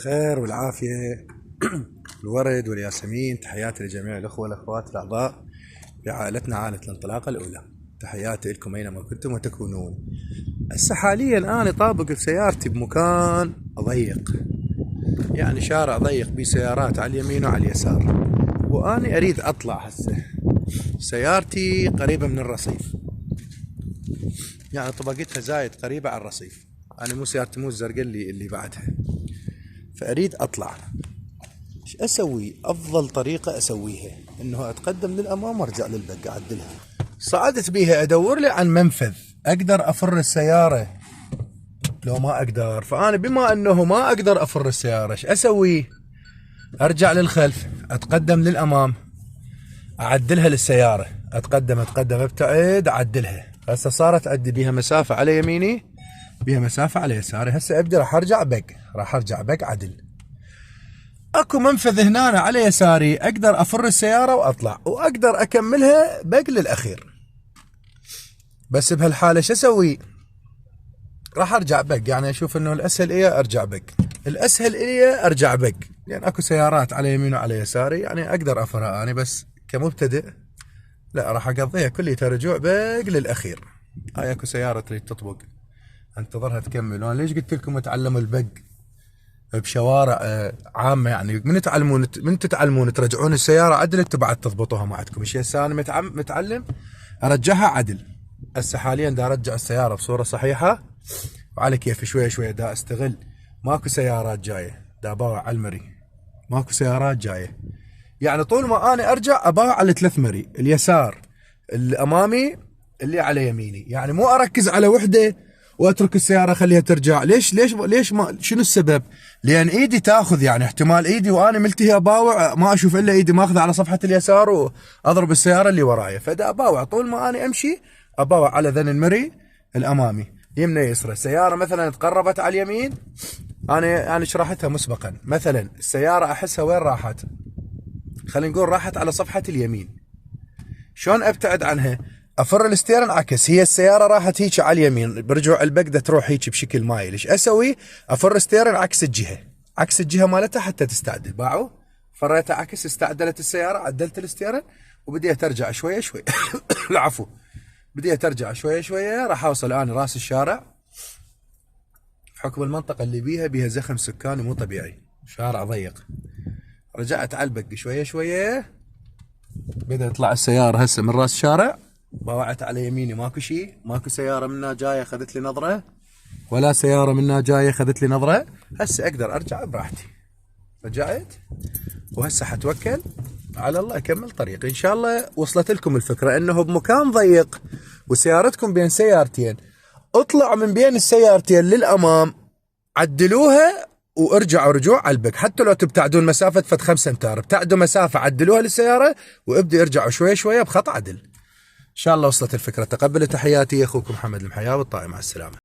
خير والعافية. الورد والياسمين، تحياتي لجميع الأخوة والأخوات الأعضاء في عائلتنا، عائلة الانطلاقة الأولى. تحياتي لكم أينما كنتم وتكونون. هسه حاليا أنا طابق في سيارتي بمكان ضيق، يعني شارع ضيق بيه سيارات على اليمين وعلى اليسار، وأنا أريد أطلع. هسه سيارتي قريبة من الرصيف، يعني طبقتها زايد قريبة على الرصيف. أنا مو سيارتي مو الزرقاء اللي بعدها، فأريد أطلع. ايش اسوي؟ افضل طريقة اسويها انه اتقدم للامام وارجع للبق اعدلها. صعدت بيها ادور لي عن منفذ اقدر افر السيارة، لو ما اقدر، فانا بما انه ما اقدر افر السيارة ايش اسوي؟ ارجع للخلف، اتقدم للامام، اعدلها للسيارة، اتقدم ابتعد اعدلها. هسه صارت ادي بيها مسافة على يميني، بيها مسافة على يساري. هسه ابدي راح ارجع بق عدل. اكو منفذ هنا على يساري اقدر افر السيارة واطلع، واقدر اكملها بق للاخير. بس بهالحالة شو اسوي؟ راح ارجع بق، يعني اشوف انه الاسهل ايه ارجع بق، الاسهل ايه ارجع بق، لان يعني اكو سيارات على يمين وعلى يساري، يعني اقدر افرها. انا بس كمبتدئ لا، راح اقضيها كلها رجوع بق للاخير. هاي اكو سيارة تريد تطبق انتظرها تكمل. وانا ليش قلت لكم اتعلموا البق بشوارع عامة؟ يعني من تتعلمون ترجعون السيارة عدل انتم بعد تضبطوها ما عندكم. الشيء هسه انا متعلم ارجعها عدل. هسه حاليا دا ارجع السيارة بصورة صحيحة، وعلى كيف شوية شوية دا استغل. ماكو سيارات جاية، دا باوع على المري، ماكو سيارات جاية. يعني طول ما انا ارجع اباوع على 3 مري، اليسار الامامي اللي على يميني. يعني مو اركز على وحدة واترك السياره خليها ترجع. ليش ما شنو السبب؟ لان ايدي تاخذ، يعني احتمال ايدي وانا ملتهي اباوع ما اشوف الا ايدي ماخذه على صفحه اليسار واضرب السياره اللي ورايا. فدا اباوع طول ما انا امشي اباوع على ذن المري الامامي يمنى يسرى. السياره مثلا تقربت على اليمين، انا شرحتها مسبقا. مثلا السياره احسها وين راحت؟ خلينا نقول راحت على صفحه اليمين. شلون ابتعد عنها؟ افر الستيرن عكس، هي السياره راحت هيك على اليمين، برجوع البقده تروح هيك بشكل مايل. ايش اسوي؟ افر الستيرن عكس الجهه مالتها حتى تستعدل. باعوا فريتها عكس، استعدلت السياره، عدلت الستيرن وبديت ارجع شويه شويه. العفو، بديت ارجع شويه شويه. راح اوصل انا راس الشارع، بحكم المنطقه اللي بيها زخم سكاني مو طبيعي، شارع ضيق. رجعت على البق شويه شويه، بدأت تطلع السياره هسه من راس الشارع. باوعت على يميني ماكو شيء، ماكو سيارة منا جاية خذت لي نظرة، ولا سيارة منا جاية خذت لي نظرة. هسه اقدر ارجع براحتي. رجعت وهسه حتوكل على الله اكمل طريقي. ان شاء الله وصلت لكم الفكرة، انه بمكان ضيق وسيارتكم بين سيارتين، اطلع من بين السيارتين للامام، عدلوها وارجعوا رجوع على البق. حتى لو تبتعدون مسافة 5 امتار، ابتعدوا مسافة عدلوها للسيارة وابدوا ارجعوا شوية شوية بخط عدل. ان شاء الله وصلت الفكرة. تقبلوا تحياتي، اخوكم محمد المحيا والطائي، مع السلامة.